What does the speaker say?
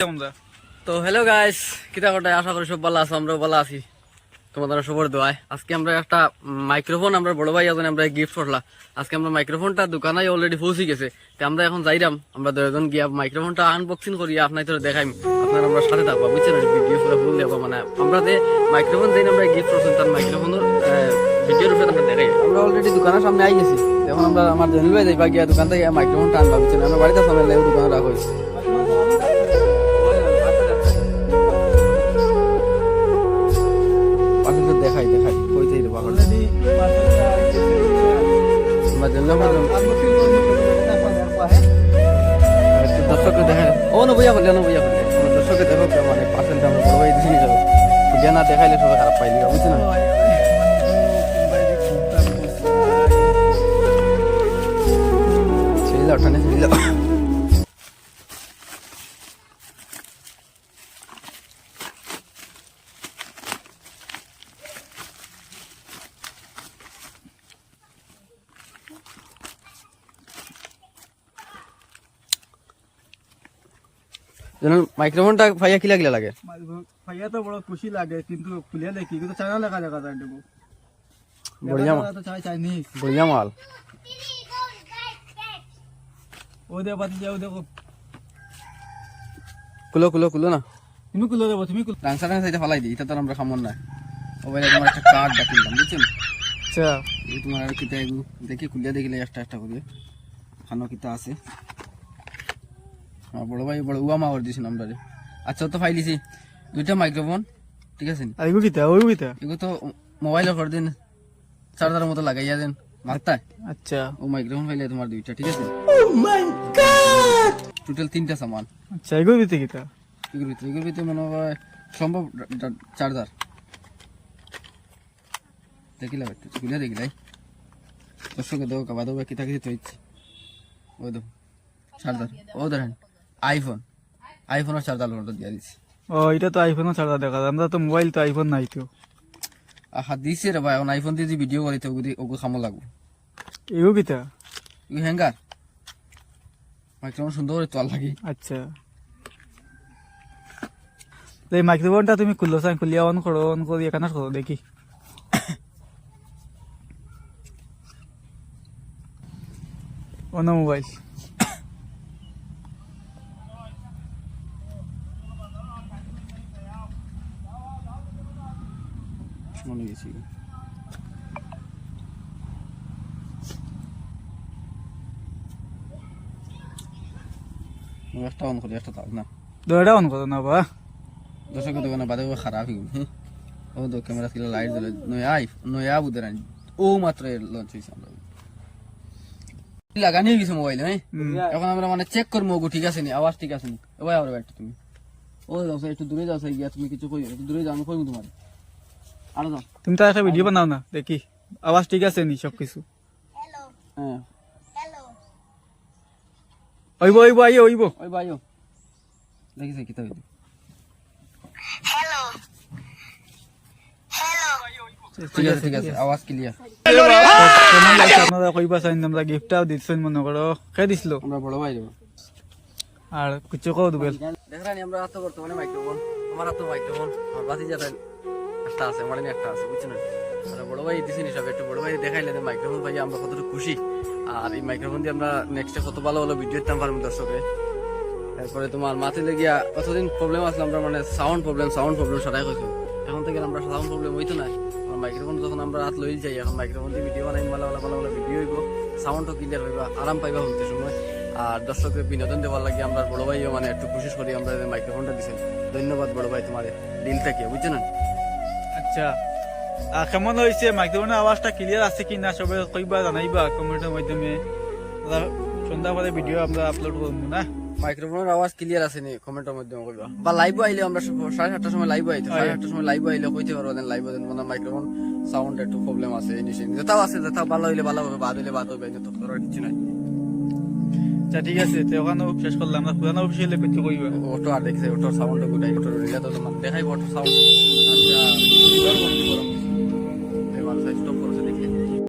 তো hello guys, কিতা করতে আশা করি সব ভালো আছো, আমরাও ভালো আছি তোমাদের সবার দোয়ায়। আজকে আমরা একটা মাইক্রোফোন আমরা বড় ভাই আছেন আমরা গিফট করলাম। আজকে আমরা মাইক্রোফোনটা দোকানে অলরেডি পৌঁছে গেছে, তো আমরা এখন যাইরাম, আমরা দুজন গিয়া মাইক্রোফোনটা আনবক্সিং করি আপনার তো দেখাইম। আপনার আমরা সাথে থাকবো বুঝছেন, ভিডিও পুরো ফুল দেবো। মানে আমরা যে মাইক্রোফোন যেন আমরা গিফট করছেন তার মাইক্রোফোনের ভিডিওর উপরে আমরা দেখাই। আমরা অলরেডি দোকানের সামনে আই গেছি, এখন আমরা আমার জেনুল ভাই যাইবা গিয়া দোকান থেকে মাইক্রোফোনটা আনবা বুঝছেন। আমরা বাড়িতে সামনে লেগে দোকানে রাখা হয়েছে। দেখাই দেখাই কইতে রে বাবা দর্শককে দেখেন ও না বইয়া বললে দর্শককে দেখো মানে পার্সেলটা আমরা বড় ভাই দিছি যাবো না দেখাইলে সবাই খারাপ পাইলি বুঝছি না। ছেড়ে যাও ঠান্ডা ছেড়ে যাও। মাইক্রোফোনটা ভাইয়া কি লাগলে লাগে? ভাইয়া তো বড় খুশি লাগে, কিন্তু খুলে দেখি কিন্তু চায়না লেখা দেখা যায় দেবো। বড়িয়া চাইনিজ বড়িয়া মাল। ও দে বাতি যাও দেখো, কুলো কুলো কুলো না তুমি খুলে দেবো, তুমি ডান্সার সাইডে ফালাই দিই, এটা তো আমরা খামন না। মোবাইলে তোমার একটা কার্ড ডাকিলাম বুঝছেন। আচ্ছা এই তোমার আর কিতা এগু দেখি খুলিয়া দেখিলে একটা একটা করিয়ে খানো কিতা আছে। বড় ভাই বড় উয়া মাওয়ার দিছেন আমরা। আচ্ছা তো ফাইলিছি দুইটা মাইক্রোফোন, ঠিক আছে নি? আইগো কিতা ওই কিতা এগু তো মোবাইলে করে দিন চার্জারের মতো লাগাইয়া দেন মাথায়। আচ্ছা ও মাইক্রোফোন ফাইলে তোমার দুইটা, ঠিক আছে? ও মাই গড, টোটাল তিনটা সামান। আচ্ছা আইগো কিতা কিতা এগুর ভিতরে মনে হয় সম্ভব চার্জার দেখিলা খুলে দেখিলাই দর্শকে দেবো কাবা দেবো কিতা কিছু তো ইচ্ছে। ওই দেবো চার্জার, ও ধরেন আইফোনের চার্জার দিয়া দিচ্ছি। ও এটা তো আইফোনও ছাড়া দেখা যায়, আমরা তো মোবাইল তো আইফোন নাই তো। আহা দিছে রে ভাই, এখন আইফোন দিয়ে যে ভিডিও করিতে ওগুলো খামো লাগবো। এগো কিতা এগুলো হ্যাঙ্গার মাইক্রোফোন সুন্দর করে তোয়াল লাগে। আচ্ছা এই মাইক্রোফোনটা তুমি খুললো চাই, খুলিয়া অন করো, অন করি এখানে করো দেখি। অন মোবাইল মনে গেছি একটা অন করি একটা থাক না, দুটা অন করো না বা দর্শকের দোকানে বাদে খারাপ হয়ে গেল। ও তো ক্যামেরা ছিল লাইট দিলে নয়া বুধের আনি ও মাত্র লঞ্চ হয়েছে। আমরা লাগানি হয়ে গেছে মোবাইলে, হ্যাঁ এখন আমরা মানে চেক করবো ওগো ঠিক আছে নি, আওয়াজ ঠিক আছে নি। ভাই আবার ব্যাটটা তুমি ও যাও একটু দূরে যাও গিয়া, তুমি কিছু কই একটু দূরে যাও, আমি কইবো তোমার আরো যাও। তুমি তো একটা ভিডিও বানাও না দেখি আওয়াজ ঠিক আছে নি সবকিছু। হ্যাঁ ওইব ওইব আইও ওইব ওই ভাইও দেখিছে কিতা হইলো। ঠিক আছে ঠিক আছে, আওয়াজ ক্লিয়ার। আপনারা কইবা চাইন আমরা গিফটটাও দিচ্ছেন মনে করো, কে দিছিল আমরা বড় ভাই দেবো আর কিছু কও দুবেল দেখরানি। আমরা হাতে বর্তমানে মাইক্রোফোন, আমার হাতে মাইক্রোফোন, আমার বাতি যাতে একটা আছে, মডেল একটা আছে বুঝছেন। আমরা বড় ভাই দিছি হিসাবে একটু বড় ভাই দেখাইলে মাইক্রোফোন ভাই আমরা কতটুকু খুশি। আর এই মাইক্রোফোন দিয়ে আমরা নেক্সটে কত ভালো ভালো ভিডিও দিতাম পারবো দর্শকে। তারপরে তোমার মাথা লেগিয়া কতদিন প্রবলেম আসলে আমরা মানে সাউন্ড প্রবলেম সারাই হয়েছে। এখন থেকে আমরা সাউন্ড প্রবলেম হইতো না। মাইক্রোফোন যখন আমরা হাত লই যাই, এখন মাইক্রোফোন দিয়ে ভিডিও বানাই, ভালো ভালো ভালো ভিডিও হইব, সাউন্ডও ক্লিয়ার হইবা, আরাম পাইবা শুনতে সময়। আর দর্শকের বিনোদন দেওয়ার লাগে আমরা বড় ভাইও মানে একটু কোশিশ করি আমরা মাইক্রোফোনটা দিচ্ছেন। ধন্যবাদ বড় ভাই তোমার দিল থেকে বুঝছেন। আচ্ছা কেমন হয়েছে মাইক্রোফোনের আওয়াজটা ক্লিয়ার আছে কি না সবাই কইবা জানাইবা কমেন্টের মাধ্যমে। সন্ধ্যা পরে ভিডিও আমরা আপলোড করবো না। মাইক্রোফোনের আওয়াজ ক্লিয়ার আছে নি কমেন্টের মাধ্যমে কইবা, বা লাইভ আইলে আমরা 7:30টার সময় লাইভ আইতে 7:30টার সময় লাইভ আইলে কইতে পারবো দেন লাইভ দেন মানে মাইক্রোফোন সাউন্ড একটু প্রবলেম আছে এই নিশে যেটাও আছে, যেটা ভালো হইলে ভালো হবে, বাদ হইলে বাদ হবে, তো করার কিছু নাই। আচ্ছা ঠিক আছে, তো ওখানে শেষ করলাম, আমরা পুরানো অফিসিয়ালে কিছু কইবা। অটো আর দেখছে অটোর সাউন্ড গুড, অটো রিলা তো দেখাইব অটো সাউন্ড। আচ্ছা